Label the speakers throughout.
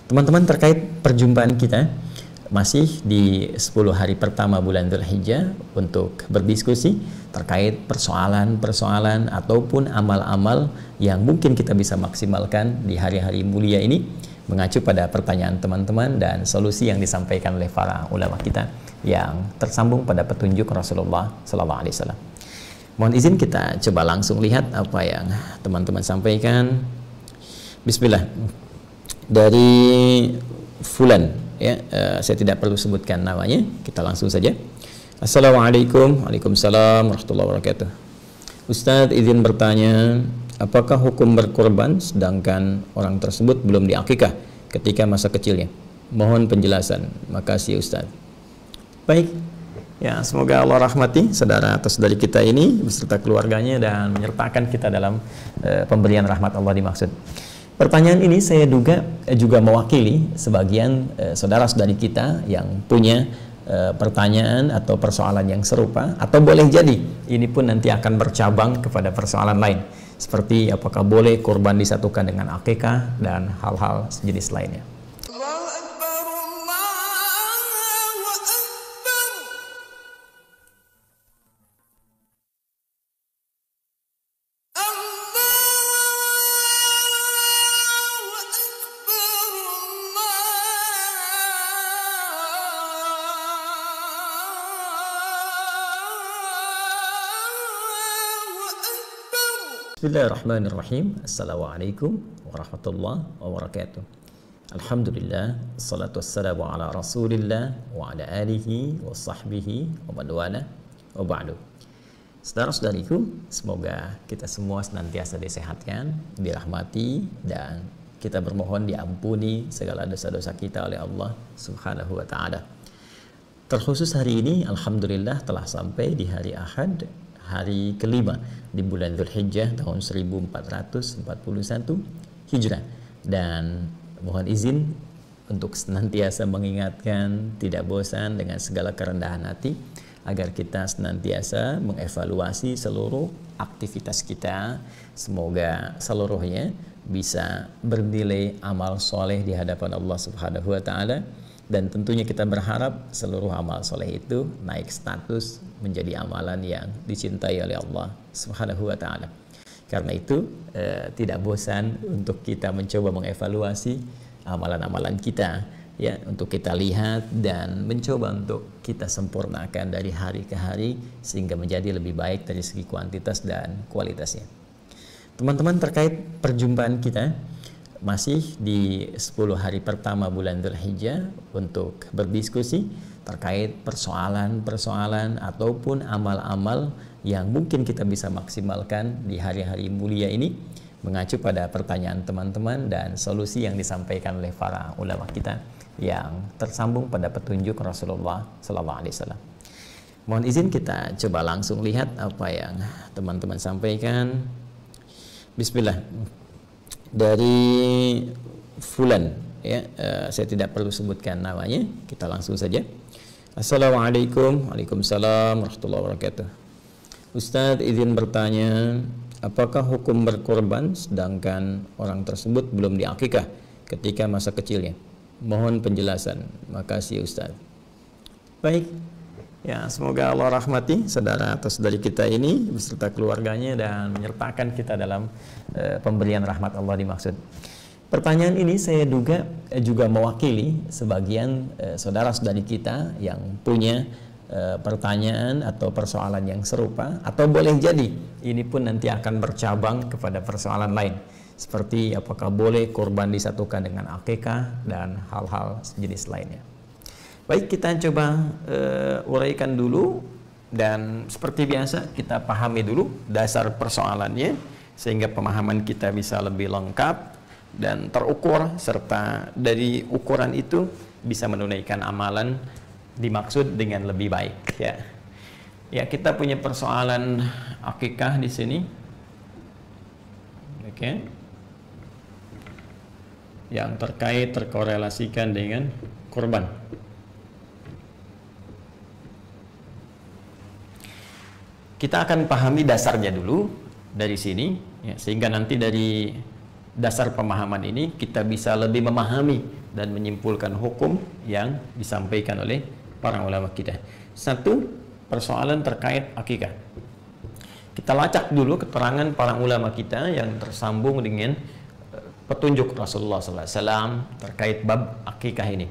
Speaker 1: Teman-teman, terkait perjumpaan kita masih di 10 hari pertama bulan Dzulhijjah untuk berdiskusi terkait persoalan-persoalan ataupun amal-amal yang mungkin kita bisa maksimalkan di hari-hari mulia ini, mengacu pada pertanyaan teman-teman dan solusi yang disampaikan oleh para ulama kita yang tersambung pada petunjuk Rasulullah SAW. Mohon izin kita coba langsung lihat apa yang teman-teman sampaikan. Bismillah. Dari Fulan, ya, saya tidak perlu sebutkan namanya, kita langsung saja. Assalamualaikum. Waalaikumsalam warahmatullahi wabarakatuh. Ustadz izin bertanya, apakah hukum berkorban sedangkan orang tersebut belum diakikah ketika masa kecilnya? Mohon penjelasan. Makasih Ustadz. Baik, ya, semoga Allah rahmati saudara atau saudari kita ini beserta keluarganya dan menyertakan kita dalam pemberian rahmat Allah dimaksud. Pertanyaan ini saya duga juga mewakili sebagian saudara-saudari kita yang punya pertanyaan atau persoalan yang serupa, atau boleh jadi ini pun nanti akan bercabang kepada persoalan lain, seperti apakah boleh kurban disatukan dengan akikah dan hal-hal sejenis lainnya. Bismillahirrahmanirrahim. Assalamualaikum warahmatullahi wabarakatuh. Alhamdulillah, salatu wassalamu ala rasulillah wa ala alihi wa sahbihi wa man wala wa ba'du. Saudara-saudariku, semoga kita semua senantiasa disehatkan, dirahmati, dan kita bermohon diampuni segala dosa-dosa kita oleh Allah subhanahu wa ta'ala. Terkhusus hari ini, alhamdulillah telah sampai di hari Ahad, hari kelima di bulan Dzulhijjah tahun 1441 Hijrah, dan mohon izin untuk senantiasa mengingatkan, tidak bosan dengan segala kerendahan hati, agar kita senantiasa mengevaluasi seluruh aktivitas kita. Semoga seluruhnya bisa bernilai amal soleh di hadapan Allah Subhanahu wa Ta'ala, dan tentunya kita berharap seluruh amal soleh itu naik status menjadi amalan yang dicintai oleh Allah Subhanahu wa Ta'ala. Karena itu tidak bosan untuk kita mencoba mengevaluasi amalan-amalan kita, ya, untuk kita lihat dan mencoba untuk kita sempurnakan dari hari ke hari sehingga menjadi lebih baik dari segi kuantitas dan kualitasnya. Teman-teman, terkait perjumpaan kita masih di 10 hari pertama bulan Dzulhijjah untuk berdiskusi terkait persoalan-persoalan ataupun amal-amal yang mungkin kita bisa maksimalkan di hari-hari mulia ini, mengacu pada pertanyaan teman-teman dan solusi yang disampaikan oleh para ulama kita yang tersambung pada petunjuk Rasulullah SAW. Mohon izin kita coba langsung lihat apa yang teman-teman sampaikan. Bismillah. Dari Fulan, ya, saya tidak perlu sebutkan namanya, kita langsung saja. Assalamualaikum. Waalaikumsalam warahmatullahi wabarakatuh. Ustadz izin bertanya, apakah hukum berkorban sedangkan orang tersebut belum diakikah ketika masa kecilnya? Mohon penjelasan. Makasih Ustadz. Baik, ya, semoga Allah rahmati saudara atau saudari kita ini beserta keluarganya dan menyertakan kita dalam pemberian rahmat Allah dimaksud. Pertanyaan ini saya duga juga mewakili sebagian saudara-saudari kita yang punya pertanyaan atau persoalan yang serupa, atau boleh jadi ini pun nanti akan bercabang kepada persoalan lain, seperti apakah boleh kurban disatukan dengan akikah dan hal-hal sejenis lainnya. Baik, kita coba uraikan dulu, dan seperti biasa kita pahami dulu dasar persoalannya sehingga pemahaman kita bisa lebih lengkap dan terukur, serta dari ukuran itu bisa menunaikan amalan dimaksud dengan lebih baik, ya. Ya, kita punya persoalan akikah di sini. Oke. Yang terkorelasikan dengan kurban. Kita akan pahami dasarnya dulu dari sini, ya, sehingga nanti dari dasar pemahaman ini kita bisa lebih memahami dan menyimpulkan hukum yang disampaikan oleh para ulama kita. Satu, persoalan terkait akikah. Kita lacak dulu keterangan para ulama kita yang tersambung dengan petunjuk Rasulullah SAW terkait bab akikah ini.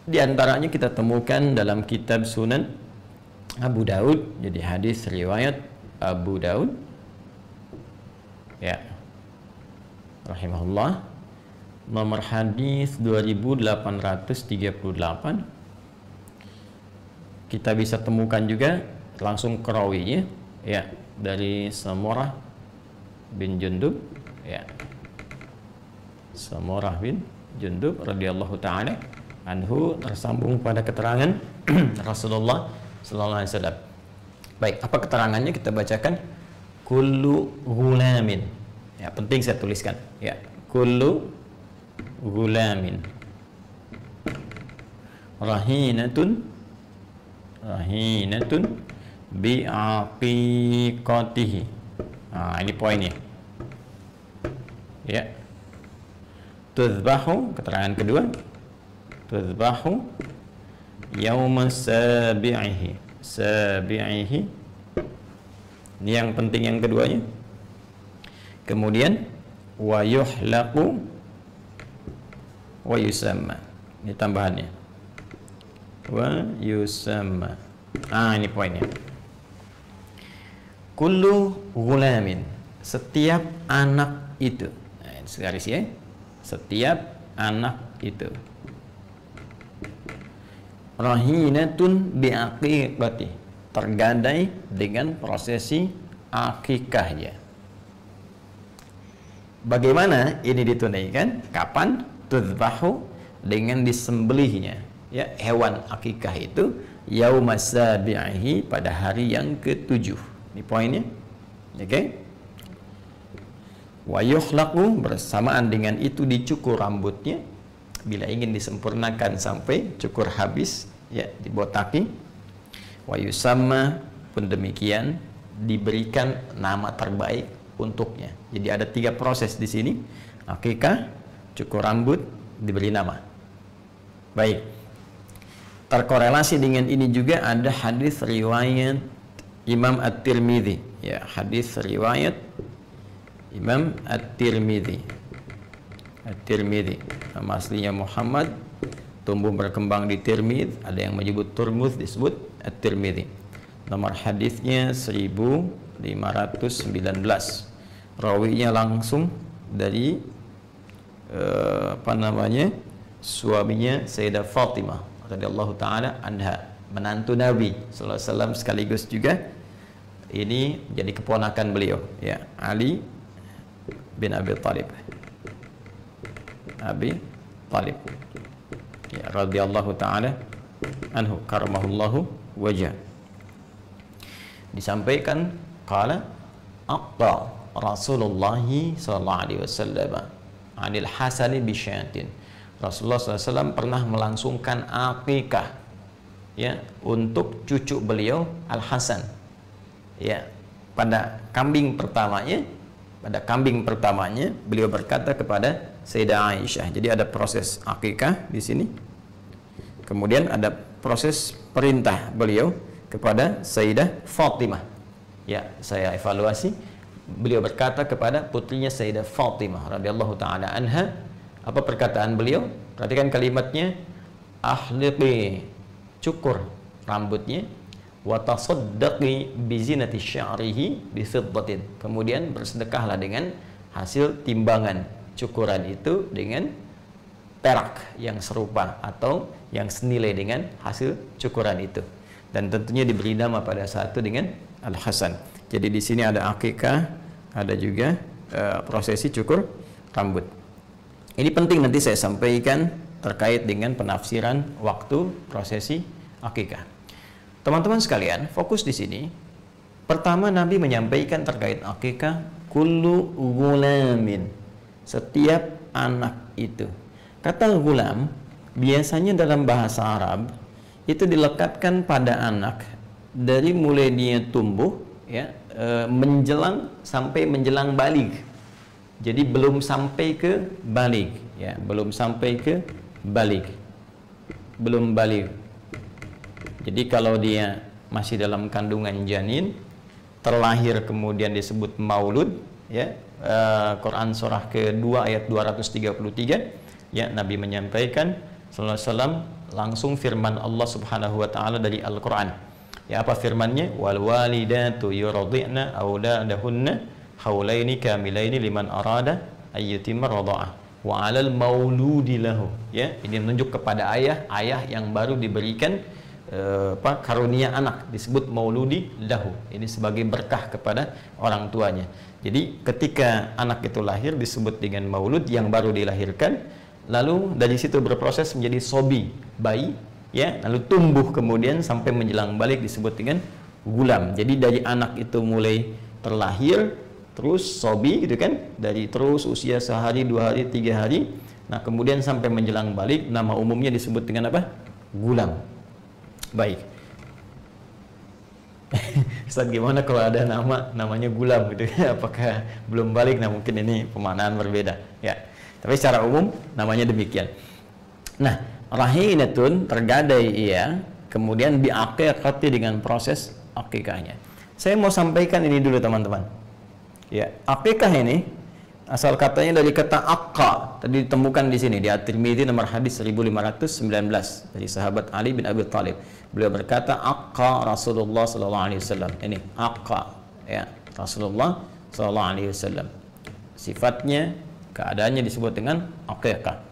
Speaker 1: Di antaranya kita temukan dalam kitab Sunan Abu Daud, jadi hadis riwayat Abu Daud, ya, rahimahullah, nomor hadis 2838. Kita bisa temukan juga langsung kerawinya, ya, dari Samurah bin Jundub, ya, Samurah bin Jundub radhiyallahu taala anhu, tersambung pada keterangan Rasulullah sallallahu alaihi wasallam. Baik, apa keterangannya kita bacakan? Kullu ghulamin. Ya, penting saya tuliskan. Ya, kullu ghulamin rahinatun bi'aqiqatihi. Nah, ini poinnya. Ya. Tuzbahu, keterangan kedua. Tuzbahu yauma sabi'ihi. Sabi'ihi. Ini yang penting yang keduanya. Kemudian wa yuhlaqu wa yusamma. Ini tambahannya. Wa yusamma. Ini poinnya. Kullu ghulamin, setiap anak itu. Nah, segaris ya. Setiap anak itu. Rahinatun biaqiqati, tergadai dengan prosesi akikahnya. Bagaimana ini ditunaikan? Kapan? Tuzbahu, dengan disembelihnya, ya, hewan akikah itu yauma sabi'ihi, pada hari yang ke-7. Ini poinnya. Oke. Okay? Wa yuhlaqu, bersamaan dengan itu dicukur rambutnya bila ingin disempurnakan sampai cukur habis, ya, dibotaki. Wa yusamma, pun demikian, diberikan nama terbaik untuknya. Jadi ada 3 proses di sini: akikah, cukur rambut, diberi nama. Baik. Terkorelasi dengan ini juga ada hadis riwayat Imam At-Tirmidzi, ya, hadis riwayat Imam At-Tirmidzi. At-Tirmidzi, nama aslinya Muhammad, tumbuh berkembang di Tirmidz, ada yang menyebut Turmuz, disebut At-Tirmidzi. Nomor hadisnya 1519. Rawinya langsung dari suaminya Sayyidah Fatimah radhiyallahu taala anha, menantu Nabi sallallahu alaihi wasallam, sekaligus juga ini jadi keponakan beliau, ya, Ali bin Abi Thalib. Abi Thalib, ya, radhiyallahu taala anhu, karamahullahu wajah. Disampaikan qala aqta Rasulullah sallallahu alaihi wasallam anil Hasani bisyatin. Rasulullah SAW pernah melangsungkan akikah, ya, untuk cucu beliau Al Hasan, ya, pada kambing pertamanya. Pada kambing pertamanya beliau berkata kepada Sayyidah Aisyah. Jadi ada proses akikah di sini. Kemudian ada proses perintah beliau kepada Sayyidah Fatimah. Ya, saya evaluasi. Beliau berkata kepada putrinya Sayyidah Fatimah radhiyallahu taala anha, apa perkataan beliau? Perhatikan kalimatnya, ahliqi, cukur rambutnya, wa tasaddaqi bi zinati sya'rihi bi fiddatin. Kemudian bersedekahlah dengan hasil timbangan cukuran itu dengan perak yang serupa atau yang senilai dengan hasil cukuran itu. Dan tentunya diberi nama pada saat itu dengan Al Hasan. Jadi di sini ada akikah, ada juga prosesi cukur rambut. Ini penting nanti saya sampaikan terkait dengan penafsiran waktu prosesi akikah. Teman-teman sekalian, fokus di sini. Pertama, Nabi menyampaikan terkait akikah, kullu ghulamin, setiap anak itu. Kata ghulam biasanya dalam bahasa Arab itu dilekatkan pada anak dari mulai dia tumbuh, ya, menjelang sampai menjelang baligh. Jadi belum sampai ke balik, ya, belum sampai ke balik, belum balik. Jadi kalau dia masih dalam kandungan janin, terlahir kemudian disebut maulud, ya. Quran surah kedua ayat 233, ya, Nabi menyampaikan sallallahu alaihi wasallam langsung firman Allah Subhanahu wa taala dari Al-Qur'an. Ya, apa firmannya? Wal walidatu yurdi'na auladahunna haulaini kamilaini liman arada ayyutimma radha'ah wa 'alal mauludi lahu. Ya, ini menunjuk kepada ayah yang baru diberikan karunia anak, disebut mauludi lahu. Ini sebagai berkah kepada orang tuanya. Jadi ketika anak itu lahir disebut dengan maulud, yang baru dilahirkan, lalu dari situ berproses menjadi sobi, bayi, ya, lalu tumbuh kemudian sampai menjelang balik disebut dengan gulam. Jadi dari anak itu mulai terlahir, terus sobi gitu kan, dari terus usia sehari, 2 hari, 3 hari, nah kemudian sampai menjelang balik, nama umumnya disebut dengan apa? Gulam. Baik. Ustaz, gimana kalau ada namanya gulam gitu? Apakah belum balik? Nah mungkin ini pemaknaan berbeda, ya. Tapi secara umum namanya demikian. Nah, rahinatun tergadai ia, kemudian biaqiqati dengan proses akikahnya. Saya mau sampaikan ini dulu teman-teman. Ya, akikah ini asal katanya dari kata aqqa, tadi ditemukan di sini di At-Tirmidzi nomor hadis 1519 dari sahabat Ali bin Abi Thalib. Beliau berkata aqqa Rasulullah sallallahu alaihi wasallam. Ini aqqa, ya, Rasulullah sallallahu alaihi wasallam. Sifatnya, keadaannya disebut dengan akikah.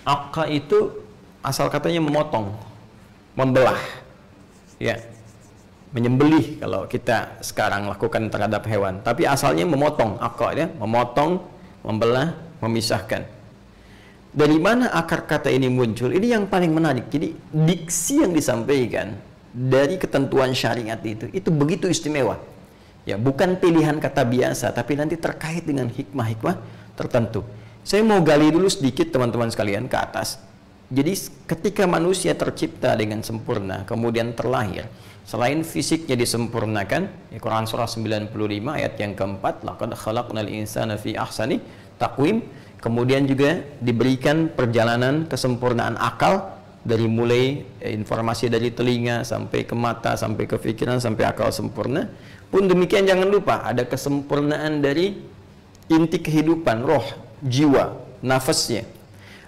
Speaker 1: Aqqa itu asal katanya memotong, membelah, ya, menyembelih kalau kita sekarang lakukan terhadap hewan, tapi asalnya memotong, aqqa, ya, memotong, membelah, memisahkan. Dari mana akar kata ini muncul? Ini yang paling menarik. Jadi diksi yang disampaikan dari ketentuan syariat itu begitu istimewa. Ya, bukan pilihan kata biasa, tapi nanti terkait dengan hikmah-hikmah tertentu. Saya mau gali dulu sedikit teman-teman sekalian ke atas. Jadi ketika manusia tercipta dengan sempurna, kemudian terlahir, selain fisiknya disempurnakan, Quran surah 95 ayat yang keempat, laqad khalaqnal insana fi ahsani taqwim, kemudian juga diberikan perjalanan kesempurnaan akal, dari mulai informasi dari telinga sampai ke mata, sampai ke pikiran, sampai akal sempurna. Pun demikian jangan lupa ada kesempurnaan dari inti kehidupan, roh, jiwa, nafasnya.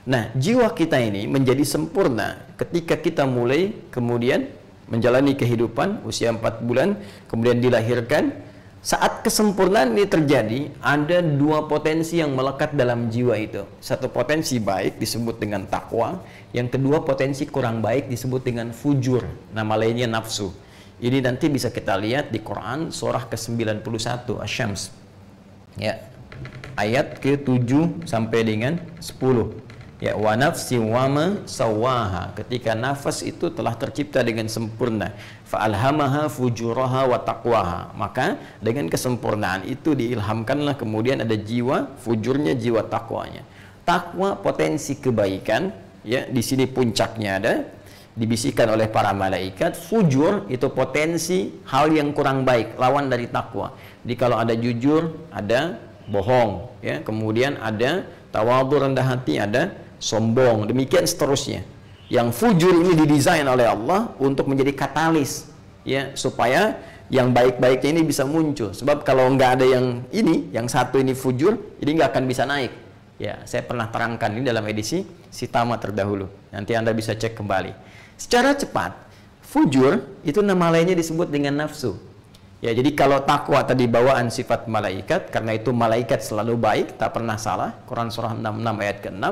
Speaker 1: Nah, jiwa kita ini menjadi sempurna ketika kita mulai kemudian menjalani kehidupan usia 4 bulan, kemudian dilahirkan. Saat kesempurnaan ini terjadi, ada 2 potensi yang melekat dalam jiwa itu. Satu potensi baik disebut dengan takwa, yang kedua potensi kurang baik disebut dengan fujur, nama lainnya nafsu. Ini nanti bisa kita lihat di Quran surah ke-91 Asy-Syams. Ya. Ayat ke-7 sampai dengan 10. Ya, wa nafsi wa ma sawaha, ketika nafas itu telah tercipta dengan sempurna, fa alhamaha fujuraha wa taqwaha, maka dengan kesempurnaan itu diilhamkanlah kemudian ada jiwa fujurnya, jiwa takwanya. Takwa potensi kebaikan, ya, di sini puncaknya ada, dibisikkan oleh para malaikat. Fujur itu potensi hal yang kurang baik, lawan dari takwa. Jadi kalau ada jujur, ada bohong, ya, kemudian ada tawadhu, rendah hati, ada sombong, demikian seterusnya. Yang fujur ini didesain oleh Allah untuk menjadi katalis, ya, supaya yang baik-baiknya ini bisa muncul. Sebab kalau nggak ada yang ini, yang satu ini fujur, ini nggak akan bisa naik. Ya, saya pernah terangkan ini dalam edisi Sitama terdahulu. Nanti Anda bisa cek kembali. Secara cepat, fujur itu nama lainnya disebut dengan nafsu. Ya, jadi kalau takwa tadi bawaan sifat malaikat, karena itu malaikat selalu baik, tak pernah salah. Quran surah 66 ayat ke-6.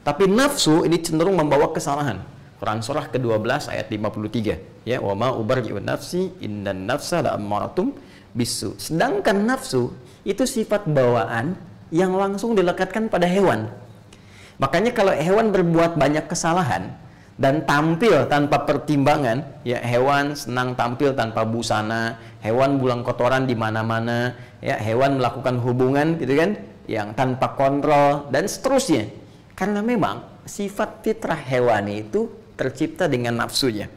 Speaker 1: Tapi nafsu ini cenderung membawa kesalahan. Quran surah ke-12 ayat 53. Ya, wa ma ubarri'u nafsi innan nafsa la'amaratum bisu. Sedangkan nafsu itu sifat bawaan yang langsung dilekatkan pada hewan. Makanya kalau hewan berbuat banyak kesalahan dan tampil tanpa pertimbangan, ya, hewan senang tampil tanpa busana, hewan buang kotoran di mana-mana, ya, hewan melakukan hubungan gitu kan, yang tanpa kontrol dan seterusnya. Karena memang sifat fitrah hewani itu tercipta dengan nafsunya.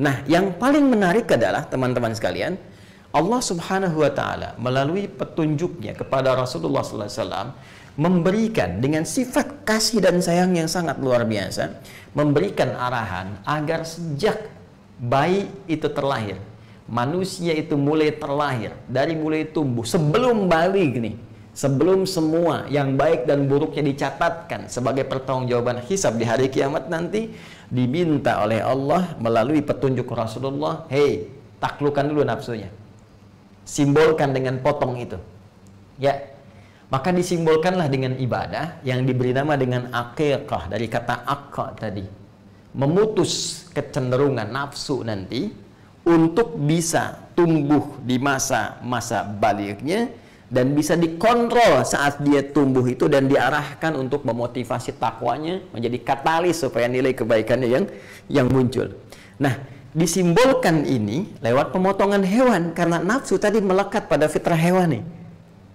Speaker 1: Nah, yang paling menarik adalah teman-teman sekalian, Allah Subhanahu wa taala melalui petunjuknya kepada Rasulullah sallallahu alaihi wasallam memberikan dengan sifat kasih dan sayang yang sangat luar biasa, memberikan arahan agar sejak bayi itu terlahir, manusia itu mulai terlahir, dari mulai tumbuh, sebelum balik nih, sebelum semua yang baik dan buruknya dicatatkan sebagai pertanggungjawaban hisab di hari kiamat nanti, diminta oleh Allah melalui petunjuk Rasulullah, hei, taklukkan dulu nafsunya, simbolkan dengan potong itu, ya. Maka disimbolkanlah dengan ibadah yang diberi nama dengan aqiqah, dari kata aqqa tadi, memutus kecenderungan nafsu nanti untuk bisa tumbuh di masa baliknya dan bisa dikontrol saat dia tumbuh itu, dan diarahkan untuk memotivasi takwanya menjadi katalis supaya nilai kebaikannya yang muncul. Nah, disimbolkan ini lewat pemotongan hewan karena nafsu tadi melekat pada fitrah hewani.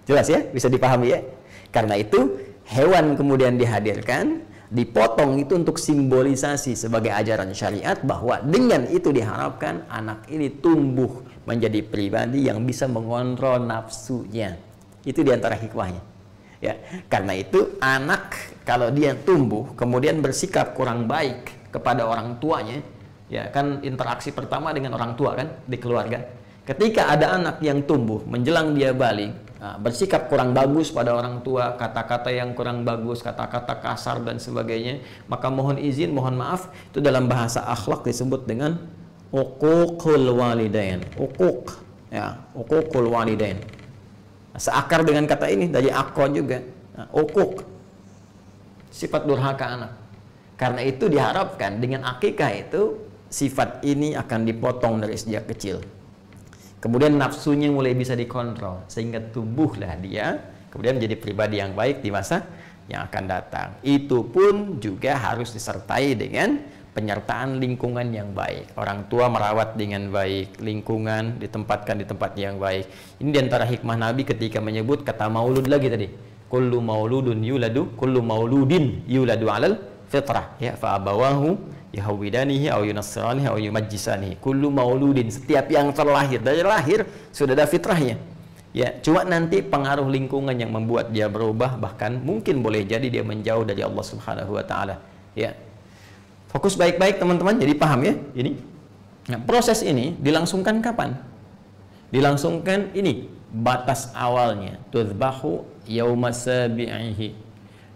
Speaker 1: Jelas ya, bisa dipahami ya. Karena itu hewan kemudian dihadirkan, dipotong itu untuk simbolisasi sebagai ajaran syariat bahwa dengan itu diharapkan anak ini tumbuh menjadi pribadi yang bisa mengontrol nafsunya. Itu diantara hikmahnya. Ya, karena itu anak kalau dia tumbuh kemudian bersikap kurang baik kepada orang tuanya, ya kan interaksi pertama dengan orang tua kan di keluarga. Ketika ada anak yang tumbuh menjelang dia balik, bersikap kurang bagus pada orang tua, kata-kata yang kurang bagus, kata-kata kasar dan sebagainya, maka mohon izin, mohon maaf, itu dalam bahasa akhlak disebut dengan uququl walidain. Uquq, ya, uququl walidain. Seakar dengan kata ini dari akon juga, uquq, sifat durhaka anak. Karena itu diharapkan dengan akikah itu sifat ini akan dipotong dari sejak kecil. Kemudian nafsunya mulai bisa dikontrol sehingga tumbuhlah dia kemudian menjadi pribadi yang baik di masa yang akan datang. Itu pun juga harus disertai dengan penyertaan lingkungan yang baik. Orang tua merawat dengan baik, lingkungan ditempatkan di tempat yang baik. Ini diantara hikmah Nabi ketika menyebut kata maulud lagi tadi. Kullu mauludin yuladu alal fitrah, ya, fa abawahu yahwidanihi au yunassiranihi au yumajjisanihi. Kullu mauludin, setiap yang terlahir, dari lahir sudah ada fitrahnya. Ya, cuma nanti pengaruh lingkungan yang membuat dia berubah, bahkan mungkin boleh jadi dia menjauh dari Allah Subhanahu wa taala. Ya. Fokus baik-baik teman-teman, jadi paham ya ini. Nah, proses ini dilangsungkan kapan? Dilangsungkan ini batas awalnya, tudzbahu yauma sabi'ihi.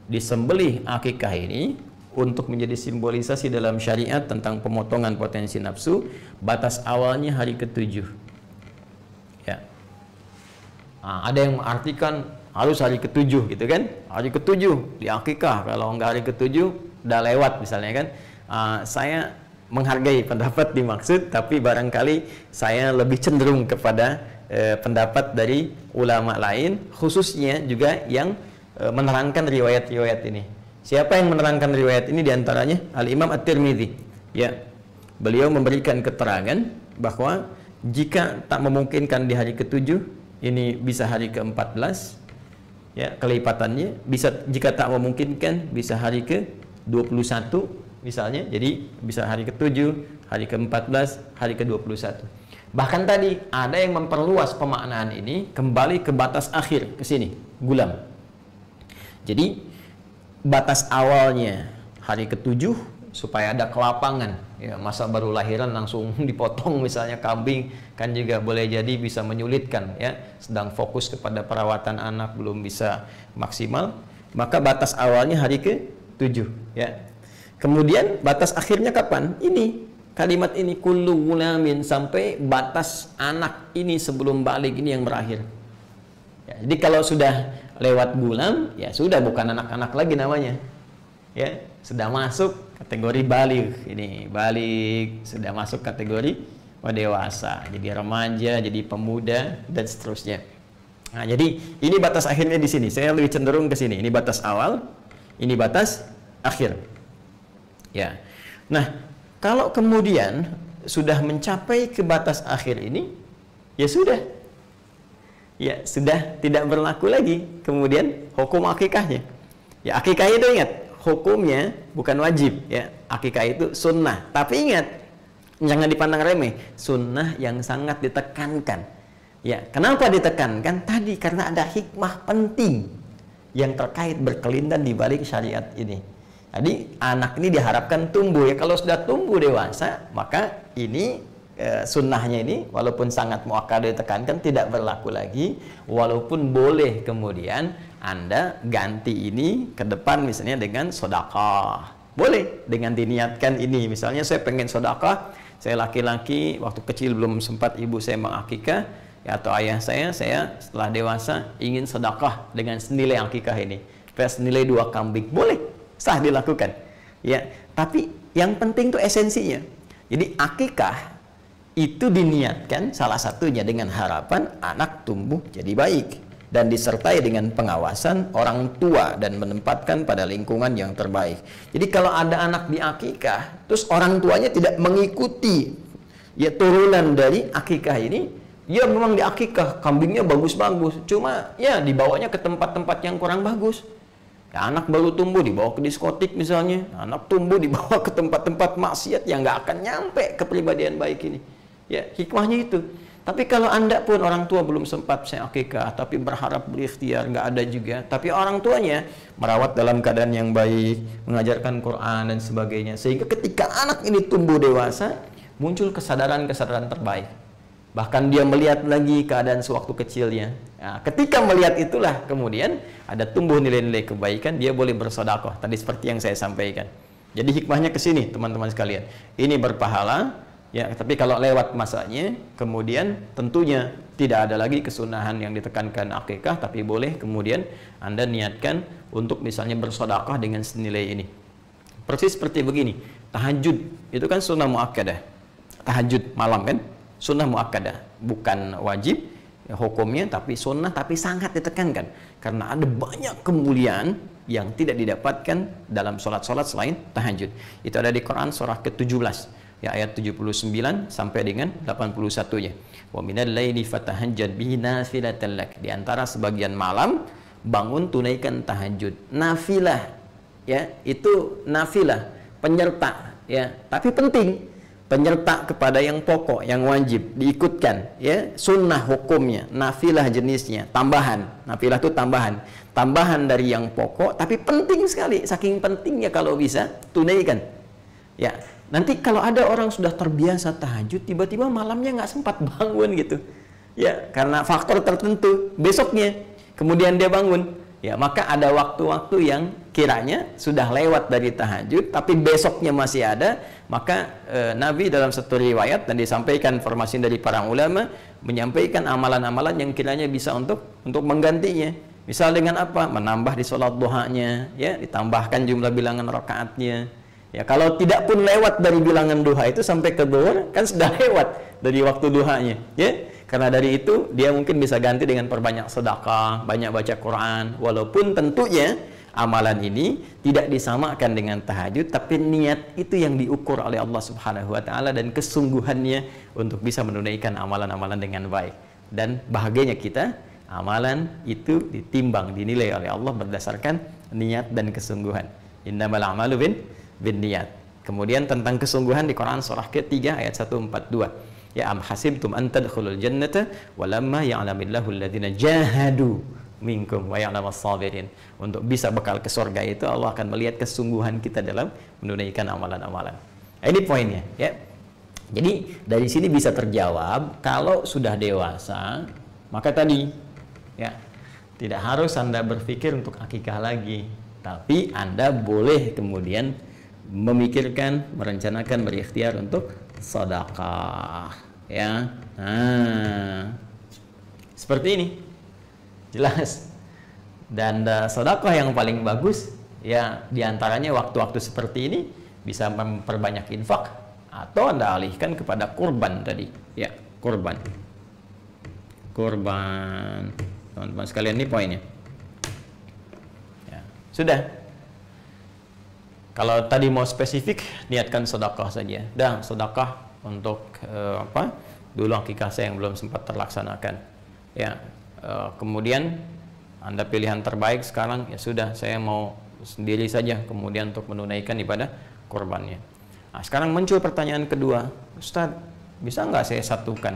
Speaker 1: Disembelih akikah ini untuk menjadi simbolisasi dalam syariat tentang pemotongan potensi nafsu. Batas awalnya hari ke-7. Ya. Nah, ada yang mengartikan harus hari ke-7 gitu kan. Hari ke-7 di akikah, kalau enggak hari ke-7 udah lewat misalnya kan. Saya menghargai pendapat dimaksud, tapi barangkali saya lebih cenderung kepada pendapat dari ulama lain, khususnya juga yang menerangkan riwayat-riwayat ini. Siapa yang menerangkan riwayat ini diantaranya? Al-Imam At-Tirmidzi. Ya, beliau memberikan keterangan bahwa jika tak memungkinkan di hari ke-7, ini bisa hari ke-14, ya, kelipatannya. Bisa, jika tak memungkinkan bisa hari ke-21 misalnya. Jadi bisa hari ke-7, hari ke-14, hari ke-21. Bahkan tadi ada yang memperluas pemaknaan ini kembali ke batas akhir, ke sini, gulam. Jadi batas awalnya hari ke-7 supaya ada kelapangan, ya, masa baru lahiran langsung dipotong misalnya kambing kan juga boleh jadi bisa menyulitkan, ya, sedang fokus kepada perawatan anak belum bisa maksimal, maka batas awalnya hari ke-7, ya. Kemudian batas akhirnya kapan? Ini kalimat ini kullu gulamin, sampai batas anak ini sebelum balik ini yang berakhir. Ya, jadi kalau sudah lewat gulam, ya sudah bukan anak-anak lagi namanya, ya, sudah masuk kategori balik. Ini balik, sudah masuk kategori dewasa, jadi remaja, jadi pemuda dan seterusnya. Nah, jadi ini batas akhirnya di sini. Saya lebih cenderung ke sini. Ini batas awal, ini batas akhir. Ya. Nah, kalau kemudian sudah mencapai ke batas akhir ini, ya sudah. Ya, sudah tidak berlaku lagi kemudian hukum akikahnya. Ya, akikah itu ingat, hukumnya bukan wajib, ya. Akikah itu sunnah. Tapi ingat, jangan dipandang remeh, sunnah yang sangat ditekankan. Ya, kenapa ditekankan? Tadi karena ada hikmah penting yang terkait berkelindan di balik syariat ini. Jadi anak ini diharapkan tumbuh ya. Kalau sudah tumbuh dewasa, maka ini sunnahnya ini walaupun sangat muakkad ditekankan tidak berlaku lagi. Walaupun boleh kemudian Anda ganti ini ke depan misalnya dengan sedekah. Boleh dengan diniatkan ini. Misalnya saya pengen sedekah, saya laki-laki waktu kecil belum sempat ibu saya mengakikah, ya, atau ayah saya setelah dewasa ingin sedekah dengan senilai akikah ini, senilai 2 kambing, boleh, sah dilakukan, ya. Tapi yang penting tuh esensinya. Jadi akikah itu diniatkan salah satunya dengan harapan anak tumbuh jadi baik dan disertai dengan pengawasan orang tua dan menempatkan pada lingkungan yang terbaik. Jadi kalau ada anak di akikah, terus orang tuanya tidak mengikuti ya turunan dari akikah ini, ya memang di akikah kambingnya bagus-bagus, cuma ya dibawanya ke tempat-tempat yang kurang bagus. Ya, anak baru tumbuh dibawa ke diskotik misalnya, anak tumbuh dibawa ke tempat-tempat maksiat yang nggak akan nyampe kepribadian baik ini. Ya, hikmahnya itu. Tapi kalau Anda pun orang tua belum sempat saya akikah, tapi berharap berikhtiar, nggak ada juga. Tapi orang tuanya merawat dalam keadaan yang baik, mengajarkan Quran dan sebagainya. Sehingga ketika anak ini tumbuh dewasa, muncul kesadaran-kesadaran terbaik. Bahkan dia melihat lagi keadaan sewaktu kecilnya. Nah, ketika melihat itulah kemudian ada tumbuh nilai-nilai kebaikan, dia boleh bersedekah. Tadi seperti yang saya sampaikan. Jadi hikmahnya ke sini teman-teman sekalian. Ini berpahala. Ya, tapi kalau lewat masanya, kemudian tentunya tidak ada lagi kesunahan yang ditekankan akikah, tapi boleh kemudian Anda niatkan untuk misalnya bersedekah dengan senilai ini. Persis seperti begini, tahajud itu kan sunnah muakkadah. Tahajud malam kan, sunnah muakkadah, bukan wajib ya, hukumnya, tapi sunnah, tapi sangat ditekankan. Karena ada banyak kemuliaan yang tidak didapatkan dalam sholat-sholat selain tahajud. Itu ada di Quran surah ke-17. Ya, ayat 79 sampai dengan 81 ya. Wa minal laili fatahajjad bihi nafilatan lak. Di antara sebagian malam bangun tunaikan tahajud. Nafilah ya, itu nafilah, penyerta ya, tapi penting. Penyerta kepada yang pokok, yang wajib diikutkan ya, sunnah hukumnya, nafilah jenisnya, tambahan. Nafilah itu tambahan. Tambahan dari yang pokok tapi penting sekali. Saking pentingnya kalau bisa tunaikan. Ya, nanti kalau ada orang sudah terbiasa tahajud, tiba-tiba malamnya nggak sempat bangun gitu, ya karena faktor tertentu, besoknya kemudian dia bangun, ya maka ada waktu-waktu yang kiranya sudah lewat dari tahajud, tapi besoknya masih ada, maka Nabi dalam satu riwayat dan disampaikan informasi dari para ulama, menyampaikan amalan-amalan yang kiranya bisa untuk menggantinya. Misal dengan apa? Menambah di sholat duhanya, ya ditambahkan jumlah bilangan rakaatnya. Ya, kalau tidak pun lewat dari bilangan duha itu sampai ke dhuhur, kan sudah lewat dari waktu duhanya, ya. Karena dari itu dia mungkin bisa ganti dengan perbanyak sedekah, banyak baca Quran, walaupun tentunya amalan ini tidak disamakan dengan tahajud, tapi niat itu yang diukur oleh Allah Subhanahu wa taala dan kesungguhannya untuk bisa menunaikan amalan-amalan dengan baik. Dan bahagianya kita, amalan itu ditimbang, dinilai oleh Allah berdasarkan niat dan kesungguhan. Innamal a'malu bin niat. Kemudian tentang kesungguhan di Quran surah ke-3 ayat 142. Ya am hasibtum an tadkhulul jannata walamma ya'lamillahu alladhina jahadu minkum wa ya'lamas sabirin. Untuk bisa bekal ke surga itu Allah akan melihat kesungguhan kita dalam menunaikan amalan-amalan. Nah, ini poinnya ya. Jadi dari sini bisa terjawab kalau sudah dewasa, maka tadi ya tidak harus Anda berpikir untuk akikah lagi, tapi Anda boleh kemudian memikirkan, merencanakan, berikhtiar untuk sedekah ya. Nah, seperti ini jelas. Dan sedekah yang paling bagus ya diantaranya waktu-waktu seperti ini bisa memperbanyak infak atau Anda alihkan kepada kurban tadi ya, kurban teman-teman sekalian, ini poinnya ya. Sudah. Kalau tadi mau spesifik, niatkan sedekah saja. Dan sedekah untuk dulu akikah saya yang belum sempat terlaksanakan. Ya, kemudian Anda pilihan terbaik sekarang ya sudah, saya mau sendiri saja kemudian untuk menunaikan ibadah kurbannya. Nah, sekarang muncul pertanyaan kedua, Ustadz, bisa nggak saya satukan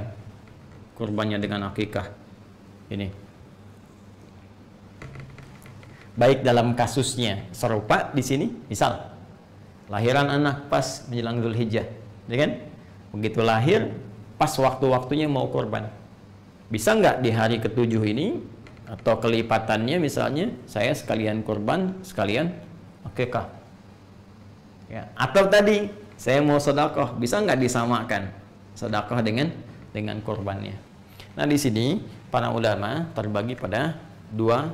Speaker 1: kurbannya dengan akikah. Ini. Baik dalam kasusnya serupa di sini, misal lahiran anak pas menjelang Dzulhijjah, ya kan? Begitu lahir, pas waktu-waktunya mau kurban. Bisa nggak di hari ke-7 ini atau kelipatannya misalnya saya sekalian kurban, sekalian akikah. Ya, atau tadi saya mau sedekah, bisa nggak disamakan sedekah dengan kurbannya? Nah, di sini para ulama terbagi pada dua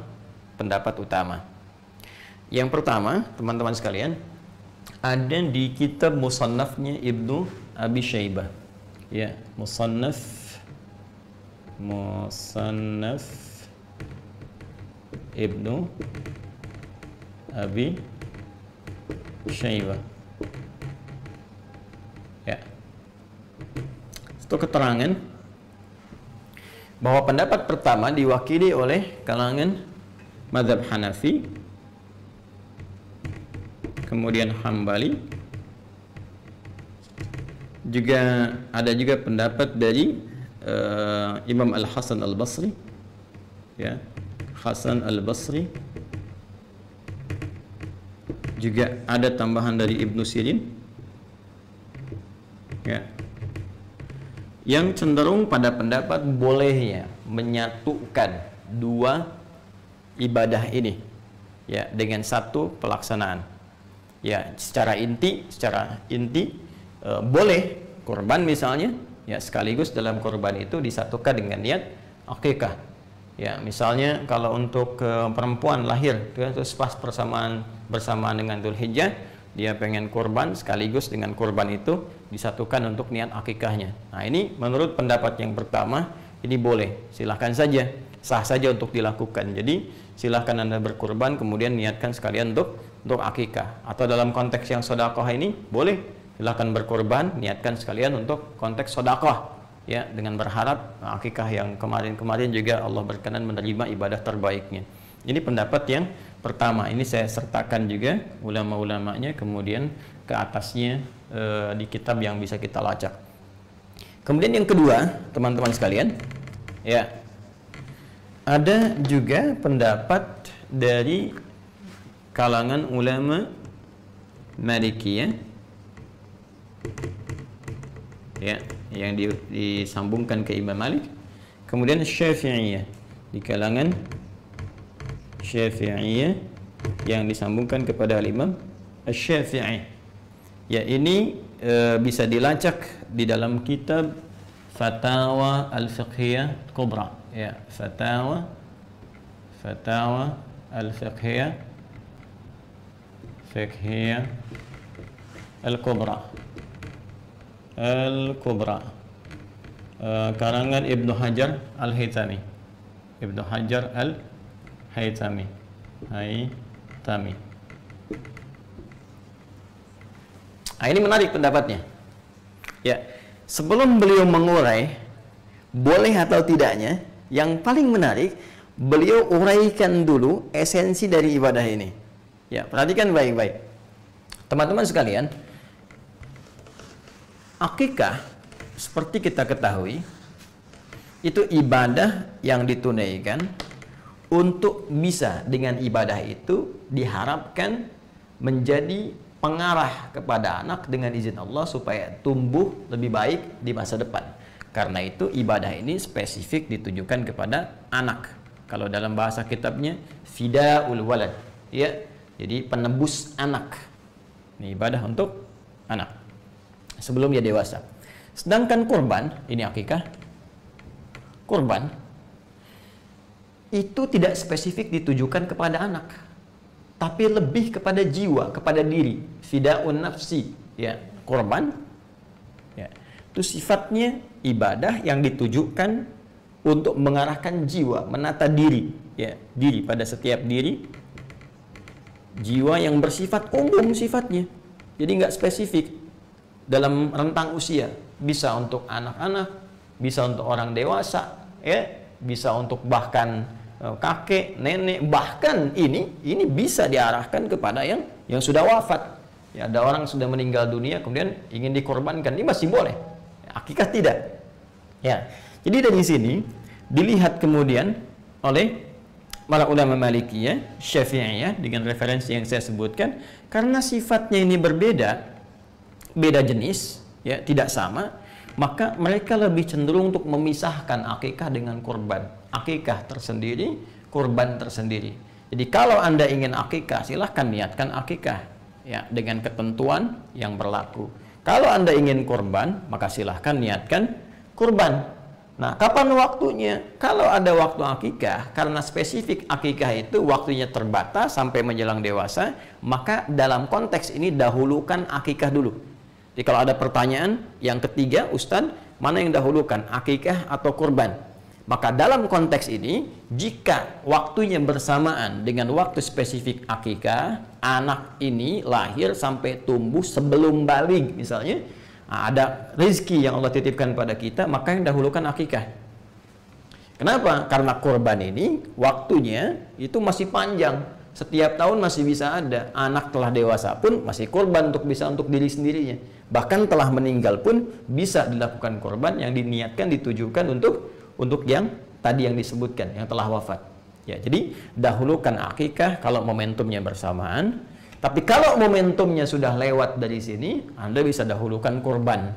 Speaker 1: pendapat utama. Yang pertama, teman-teman sekalian, ada di kitab musannafnya Ibnu Abi Syaibah. Ya, musannaf Ibnu Abi Syaibah. Ya. Itu keterangan bahwa pendapat pertama diwakili oleh kalangan mazhab Hanafi, kemudian Hambali, juga ada juga pendapat dari Imam Al-Hasan Al-Basri, ya, Hasan Al-Basri, juga ada tambahan dari Ibnu Sirin, ya, yang cenderung pada pendapat bolehnya menyatukan dua ibadah ini, ya, dengan satu pelaksanaan. Ya, secara inti boleh kurban misalnya, ya, sekaligus dalam kurban itu disatukan dengan niat akikah. Ya, misalnya kalau untuk perempuan lahir terus pas bersamaan dengan Dzulhijjah, dia pengen kurban sekaligus dengan kurban itu disatukan untuk niat akikahnya. Nah, ini menurut pendapat yang pertama ini boleh, silahkan saja, sah saja untuk dilakukan. Jadi silahkan Anda berkurban kemudian niatkan sekalian untuk akikah. Atau dalam konteks yang sedekah ini boleh, silahkan berkurban niatkan sekalian untuk konteks sedekah, ya, dengan berharap akikah yang kemarin-kemarin juga Allah berkenan menerima ibadah terbaiknya. Ini pendapat yang pertama. Ini saya sertakan juga ulama-ulamanya kemudian ke atasnya di kitab yang bisa kita lacak. Kemudian yang kedua, teman-teman sekalian, ya, ada juga pendapat dari kalangan ulama Malikiyah, ya, yang disambungkan ke Imam Malik. Kemudian Syafi'iyah, di kalangan Syafi'iyah yang disambungkan kepada Imam Asy-Syafi'i. Ya, ini bisa dilacak di dalam kitab Fatawa Al-Fiqhiyah Kubra, ya, Fatawa Al-Fiqhiyah Al-Kubra karangan Ibnu Hajar Al-Haytami. Nah, ini menarik pendapatnya. Ya, sebelum beliau mengurai boleh atau tidaknya, yang paling menarik beliau uraikan dulu esensi dari ibadah ini. Ya, perhatikan baik-baik. Teman-teman sekalian, akikah seperti kita ketahui itu ibadah yang ditunaikan untuk bisa dengan ibadah itu diharapkan menjadi pengarah kepada anak dengan izin Allah supaya tumbuh lebih baik di masa depan. Karena itu ibadah ini spesifik ditujukan kepada anak. Kalau dalam bahasa kitabnya fidaul walad, ya, jadi penebus anak. Ini ibadah untuk anak sebelum dia dewasa. Sedangkan kurban, ini akikah, kurban itu tidak spesifik ditujukan kepada anak, tapi lebih kepada jiwa, kepada diri. Fidaun nafsi, ya, kurban, ya, itu sifatnya ibadah yang ditujukan untuk mengarahkan jiwa, menata diri, ya, diri pada setiap diri, jiwa yang bersifat umum sifatnya, jadi nggak spesifik dalam rentang usia. Bisa untuk anak-anak, bisa untuk orang dewasa, ya, bisa untuk bahkan kakek, nenek, bahkan ini bisa diarahkan kepada yang sudah wafat. Ya, ada orang sudah meninggal dunia kemudian ingin dikorbankan, ini masih boleh. Akikah tidak. Ya. Jadi dari sini dilihat kemudian oleh para ulama Malikiyah, Syafi'iyah dengan referensi yang saya sebutkan, karena sifatnya ini berbeda, beda jenis, ya, tidak sama, maka mereka lebih cenderung untuk memisahkan akikah dengan kurban. Akikah tersendiri, kurban tersendiri. Jadi kalau Anda ingin akikah, silahkan niatkan akikah, ya, dengan ketentuan yang berlaku. Kalau Anda ingin kurban, maka silahkan niatkan kurban. Nah, kapan waktunya? Kalau ada waktu akikah, karena spesifik akikah itu waktunya terbatas sampai menjelang dewasa, maka dalam konteks ini dahulukan akikah dulu. Jadi kalau ada pertanyaan yang ketiga, Ustadz, mana yang dahulukan, akikah atau kurban? Maka dalam konteks ini, jika waktunya bersamaan dengan waktu spesifik akikah, anak ini lahir sampai tumbuh sebelum baligh misalnya, ada rezeki yang Allah titipkan pada kita, maka yang dahulukan akikah. Kenapa? Karena kurban ini waktunya itu masih panjang. Setiap tahun masih bisa ada. Anak telah dewasa pun masih kurban untuk diri sendirinya. Bahkan telah meninggal pun bisa dilakukan kurban yang diniatkan, ditujukan untuk yang tadi yang disebutkan, yang telah wafat. Ya, jadi dahulukan akikah kalau momentumnya bersamaan. Tapi kalau momentumnya sudah lewat dari sini, Anda bisa dahulukan kurban.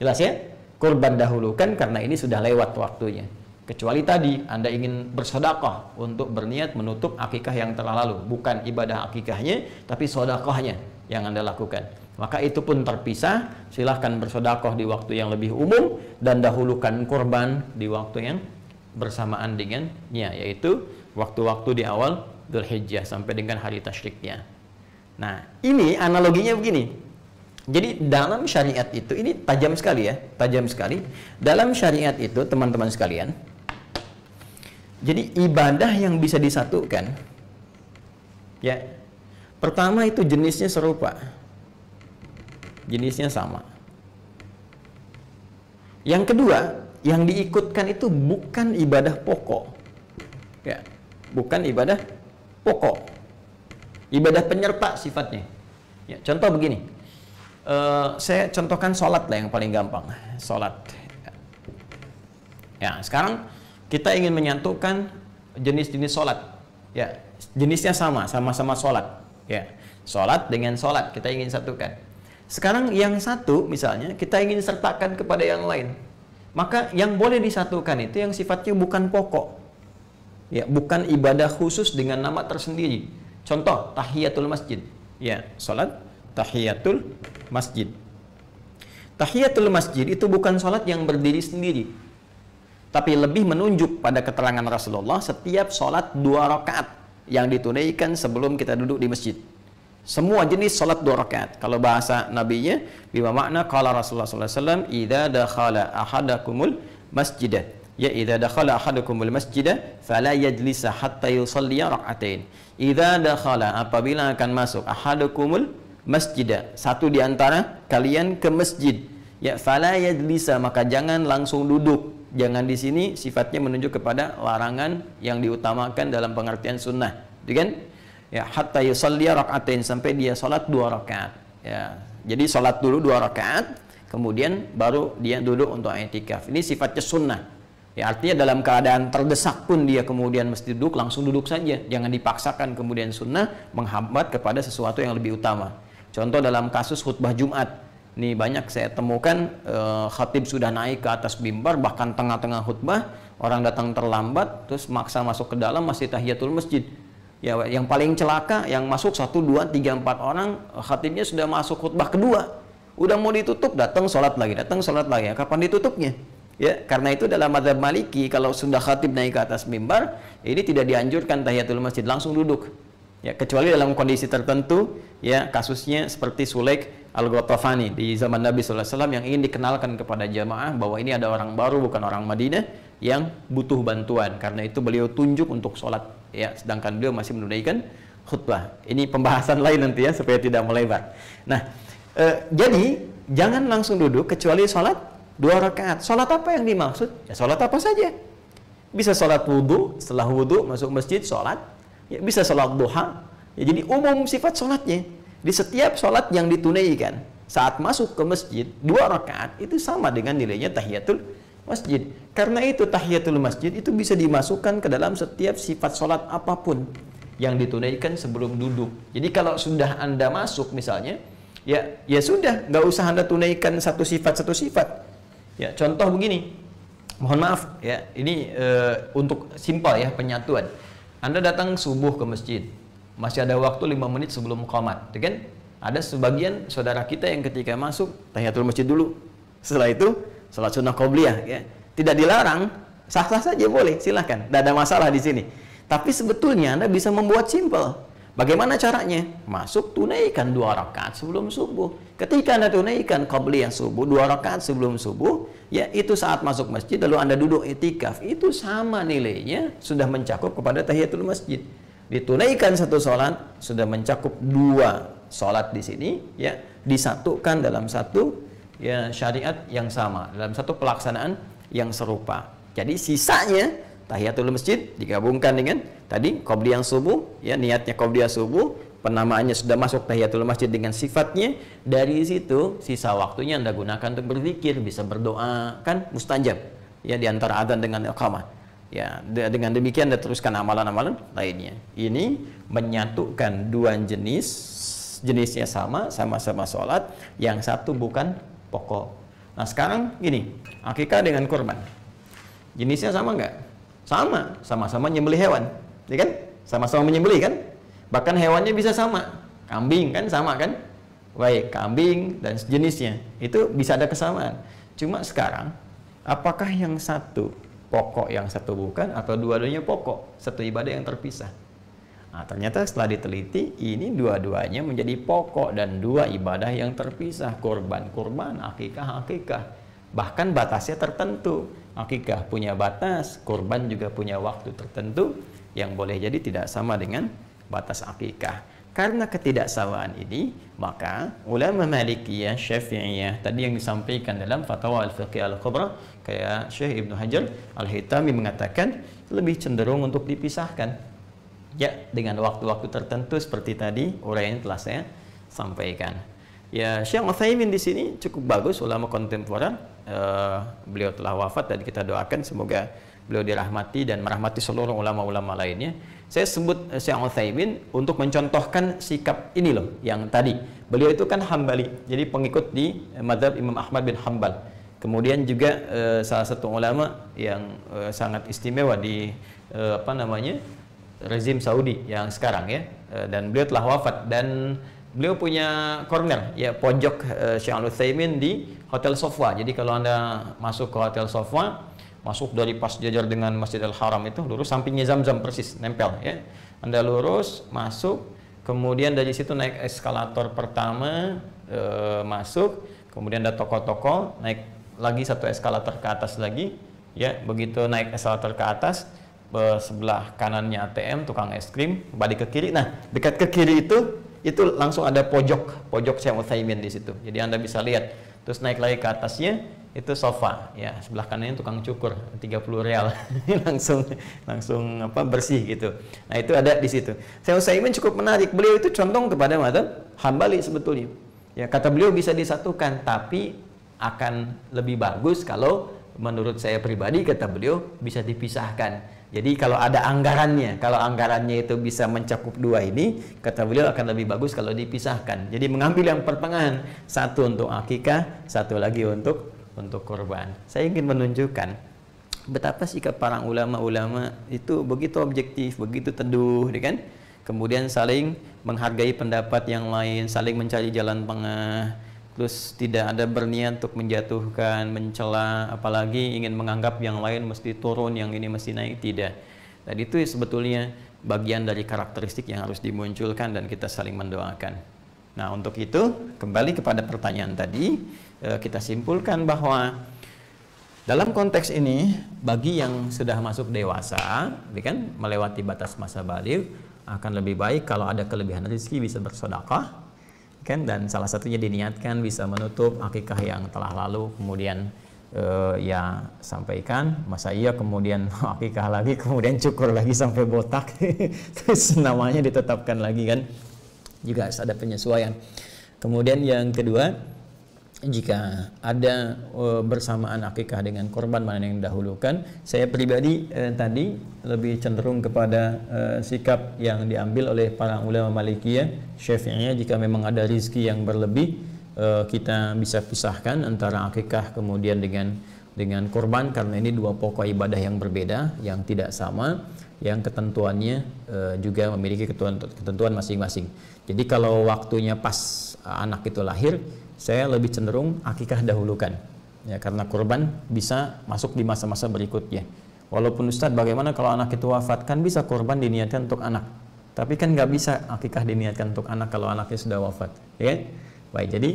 Speaker 1: Jelas ya? Kurban dahulukan karena ini sudah lewat waktunya. Kecuali tadi Anda ingin bersedekah untuk berniat menutup akikah yang telah lalu. Bukan ibadah akikahnya, tapi sedekahnya yang Anda lakukan. Maka itu pun terpisah. Silahkan bersedekah di waktu yang lebih umum dan dahulukan kurban di waktu yang bersamaan dengannya, yaitu waktu-waktu di awal Dzulhijjah sampai dengan hari tasyriknya. Nah, ini analoginya begini. Jadi dalam syariat itu, ini tajam sekali ya, tajam sekali. Dalam syariat itu, teman-teman sekalian, jadi ibadah yang bisa disatukan, ya, pertama itu jenisnya serupa, jenisnya sama. Yang kedua, yang diikutkan itu bukan ibadah pokok, ya, bukan ibadah pokok. Ibadah penyerta sifatnya. Ya, contoh begini, saya contohkan sholat lah yang paling gampang. Sholat. Ya, sekarang kita ingin menyatukan jenis-jenis sholat. Ya, jenisnya sama-sama sholat. Ya, sholat dengan sholat kita ingin satukan. Sekarang yang satu misalnya kita ingin sertakan kepada yang lain. Maka yang boleh disatukan itu yang sifatnya bukan pokok. Ya, bukan ibadah khusus dengan nama tersendiri. Contoh, tahiyatul masjid. Ya, sholat tahiyatul masjid. Tahiyatul masjid itu bukan sholat yang berdiri sendiri, tapi lebih menunjuk pada keterangan Rasulullah setiap sholat 2 rakaat yang ditunaikan sebelum kita duduk di masjid. Semua jenis sholat 2 rakaat. Kalau bahasa nabinya, bima makna qala Rasulullah SAW, idza dakhala ahadakumul masjidah. Ya, idza dakhala ahadukumul masjidah fala yajlisa hatta yusalli rak'atain. Idza dakhala, apabila akan masuk, ahadukumul masjidah, satu di antara kalian ke masjid, ya, fala yajlisa, maka jangan langsung duduk. Jangan di sini sifatnya menunjuk kepada larangan yang diutamakan dalam pengertian sunnah, kan? Ya, hatta yusalli rak'atain, sampai dia salat 2 rakaat. Ya, jadi salat dulu 2 rakaat, kemudian baru dia duduk untuk i'tikaf. Ini sifatnya sunnah. Ya, artinya dalam keadaan terdesak pun dia kemudian mesti duduk, langsung duduk saja. Jangan dipaksakan kemudian sunnah menghambat kepada sesuatu yang lebih utama. Contoh dalam kasus khutbah Jumat. Ini banyak saya temukan, khatib sudah naik ke atas mimbar, bahkan tengah-tengah khutbah, orang datang terlambat, terus maksa masuk ke dalam, masih tahiyatul masjid. Ya, yang paling celaka, yang masuk 1, 2, 3, 4 orang, khatibnya sudah masuk khutbah kedua. Udah mau ditutup, datang sholat lagi, datang sholat lagi. Kapan ditutupnya? Ya, karena itu dalam mazhab Maliki, kalau sudah khatib naik ke atas mimbar, ini tidak dianjurkan tahiyatul masjid, langsung duduk. Ya, kecuali dalam kondisi tertentu, ya, kasusnya seperti Sulaik Al-Ghatafani di zaman Nabi SAW yang ingin dikenalkan kepada jamaah bahwa ini ada orang baru, bukan orang Madinah, yang butuh bantuan. Karena itu beliau tunjuk untuk sholat, ya, sedangkan beliau masih menunaikan khutbah. Ini pembahasan lain nanti ya, supaya tidak melebar. Nah, jadi jangan langsung duduk kecuali sholat 2 rakaat. Sholat apa yang dimaksud? Ya, sholat apa saja. Bisa sholat wudhu, setelah wudhu masuk masjid sholat. Ya, bisa sholat duha. Ya, jadi umum sifat sholatnya. Di setiap sholat yang ditunaikan saat masuk ke masjid 2 rakaat itu sama dengan nilainya tahiyatul masjid. Karena itu tahiyatul masjid itu bisa dimasukkan ke dalam setiap sifat sholat apapun yang ditunaikan sebelum duduk. Jadi kalau sudah Anda masuk misalnya, ya sudah, nggak usah Anda tunaikan satu sifat. Ya, contoh begini, mohon maaf ya, ini untuk simpel ya penyatuan. Anda datang subuh ke masjid, masih ada waktu 5 menit sebelum qomat, ya kan? Ada sebagian saudara kita yang ketika masuk tahiyatul masjid dulu, setelah itu salat sunnah qobliyah, ya. Tidak dilarang, sah-sah saja boleh, silahkan, tidak ada masalah di sini. Tapi sebetulnya Anda bisa membuat simpel. Bagaimana caranya? Masuk, tunaikan 2 rakaat sebelum subuh. Ketika Anda tunaikan qobliyah subuh 2 rakaat sebelum subuh, ya itu saat masuk masjid lalu Anda duduk i'tikaf, itu sama nilainya, sudah mencakup kepada tahiyatul masjid. Ditunaikan satu sholat sudah mencakup 2 sholat di sini, ya, disatukan dalam satu ya syariat yang sama, dalam satu pelaksanaan yang serupa. Jadi sisanya tahiyatul masjid digabungkan dengan tadi qobliyah subuh, ya, niatnya qobliyah subuh, penamaannya sudah masuk tahiyatul masjid dengan sifatnya. Dari situ sisa waktunya Anda gunakan untuk berzikir, bisa berdoa, kan mustajab ya di antara adzan dengan iqamah. Ya, dengan demikian Anda teruskan amalan-amalan lainnya. Ini menyatukan 2 jenisnya sama-sama sholat, yang satu bukan pokok. Nah sekarang gini, akikah dengan kurban, jenisnya sama nggak? Sama-sama nyembelih hewan, ya kan? Sama-sama menyembelih kan? Bahkan hewannya bisa sama, kambing kan sama kan? Baik, kambing dan sejenisnya itu bisa ada kesamaan. Cuma sekarang, apakah yang satu pokok, yang satu bukan, atau dua-duanya pokok, satu ibadah yang terpisah? Nah, ternyata setelah diteliti, ini dua-duanya menjadi pokok dan 2 ibadah yang terpisah. Kurban, akikah. Bahkan batasnya tertentu. Akikah punya batas, kurban juga punya waktu tertentu yang boleh jadi tidak sama dengan batas akikah. Karena ketidaksamaan ini, maka ulama Malikiyah, Syafi'iyah tadi yang disampaikan dalam Fatwa Al-Fiqh Al-Kubra, kayak Syekh Ibnu Hajar Al-Haytami mengatakan lebih cenderung untuk dipisahkan. Ya, dengan waktu-waktu tertentu seperti tadi uraian telah saya sampaikan. Ya, Syekh Utsaimin di sini cukup bagus, ulama kontemporer. Beliau telah wafat dan kita doakan semoga beliau dirahmati dan merahmati seluruh ulama-ulama lainnya. Saya sebut Syekh Utsaimin untuk mencontohkan sikap ini loh, yang tadi. Beliau itu kan Hambali, jadi pengikut di mazhab Imam Ahmad bin Hanbal. Kemudian juga salah satu ulama yang sangat istimewa di rezim Saudi yang sekarang ya, dan beliau telah wafat dan beliau punya corner ya, pojok Syekh Al-Utsaimin di Hotel Sofwa. Jadi kalau Anda masuk ke Hotel Sofwa, masuk dari pas jajar dengan Masjidil Haram itu lurus, sampingnya Zamzam persis nempel ya. Anda lurus masuk, kemudian dari situ naik eskalator pertama, masuk, kemudian ada toko-toko, naik lagi satu eskalator ke atas lagi ya. Begitu naik eskalator ke atas, sebelah kanannya ATM, tukang es krim, balik ke kiri. Nah, dekat ke kiri itu langsung ada pojok Syekh Utsaimin di situ. Jadi Anda bisa lihat. Terus naik lagi ke atasnya itu sofa ya, sebelah kanannya tukang cukur, 30 real. langsung bersih gitu. Nah, itu ada di situ. Syekh Utsaimin cukup menarik. Beliau itu condong kepada mazhab Hambali sebetulnya. Ya, kata beliau bisa disatukan, tapi akan lebih bagus kalau menurut saya pribadi, kata beliau, bisa dipisahkan. Jadi kalau ada anggarannya, kalau anggarannya itu bisa mencakup 2 ini, kata beliau akan lebih bagus kalau dipisahkan. Jadi mengambil yang pertengahan, satu untuk akikah, satu lagi untuk kurban. Saya ingin menunjukkan betapa sikap para ulama-ulama itu begitu objektif, begitu teduh, kan? Kemudian saling menghargai pendapat yang lain, saling mencari jalan tengah. Terus tidak ada berniat untuk menjatuhkan, mencela, apalagi ingin menganggap yang lain mesti turun, yang ini mesti naik, tidak. Dan itu sebetulnya bagian dari karakteristik yang harus dimunculkan dan kita saling mendoakan. Nah, untuk itu kembali kepada pertanyaan tadi, kita simpulkan bahwa dalam konteks ini bagi yang sudah masuk dewasa, kan melewati batas masa baligh, akan lebih baik kalau ada kelebihan rezeki bisa bersedekah. Kan, dan salah satunya diniatkan bisa menutup akikah yang telah lalu, kemudian ya sampaikan, masa iya kemudian akikah lagi, kemudian cukur lagi sampai botak, terus namanya ditetapkan lagi, kan juga harus ada penyesuaian. Kemudian yang kedua jika ada bersamaan akikah dengan korban, mana yang didahulukan. Saya pribadi tadi lebih cenderung kepada sikap yang diambil oleh para ulama Malikiyah, Syafi'iyah. Jika memang ada rizki yang berlebih, kita bisa pisahkan antara akikah kemudian dengan korban, karena ini dua pokok ibadah yang berbeda, yang tidak sama, yang ketentuannya juga memiliki ketentuan masing-masing. Jadi kalau waktunya pas anak itu lahir, saya lebih cenderung akikah dahulukan, ya, karena kurban bisa masuk di masa-masa berikutnya. Walaupun Ustadz, bagaimana kalau anak itu wafat? Kan bisa kurban diniatkan untuk anak, tapi kan nggak bisa akikah diniatkan untuk anak kalau anaknya sudah wafat, ya. Baik, jadi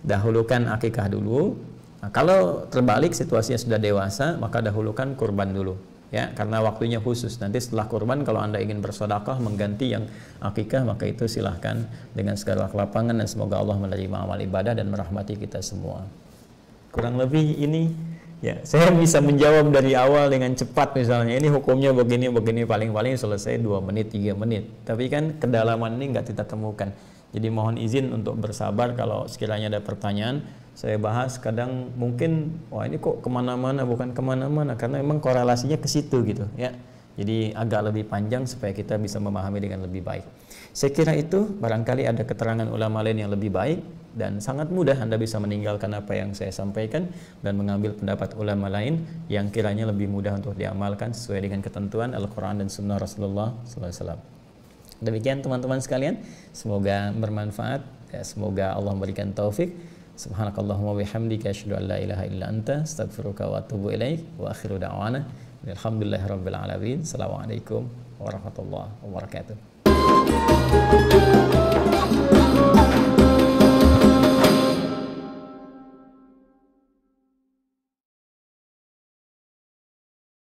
Speaker 1: dahulukan akikah dulu. Nah, kalau terbalik situasinya sudah dewasa, maka dahulukan kurban dulu, ya, karena waktunya khusus. Nanti setelah kurban, kalau Anda ingin bersedekah mengganti yang akikah, maka itu silahkan dengan segala kelapangan, dan semoga Allah menerima amal ibadah dan merahmati kita semua. Kurang lebih ini, ya, saya bisa menjawab dari awal dengan cepat, misalnya ini hukumnya begini paling-paling selesai 2 menit 3 menit, tapi kan kedalaman ini nggak kita temukan. Jadi mohon izin untuk bersabar kalau sekiranya ada pertanyaan. Saya bahas kadang mungkin, wah ini kok kemana-mana, bukan kemana-mana, karena memang korelasinya ke situ gitu, ya. Jadi agak lebih panjang supaya kita bisa memahami dengan lebih baik. Saya kira itu, barangkali ada keterangan ulama lain yang lebih baik, dan sangat mudah Anda bisa meninggalkan apa yang saya sampaikan dan mengambil pendapat ulama lain yang kiranya lebih mudah untuk diamalkan sesuai dengan ketentuan Al-Quran dan Sunnah Rasulullah SAW. Demikian teman-teman sekalian, semoga bermanfaat, ya, semoga Allah memberikan taufik. Subhanakallahumma bihamdika asyhadu an la ilaha illa anta astaghfiruka wa atubu ilaik, wa akhiru da'wana alhamdulillahirabbil alamin. Assalamualaikum warahmatullahi wabarakatuh.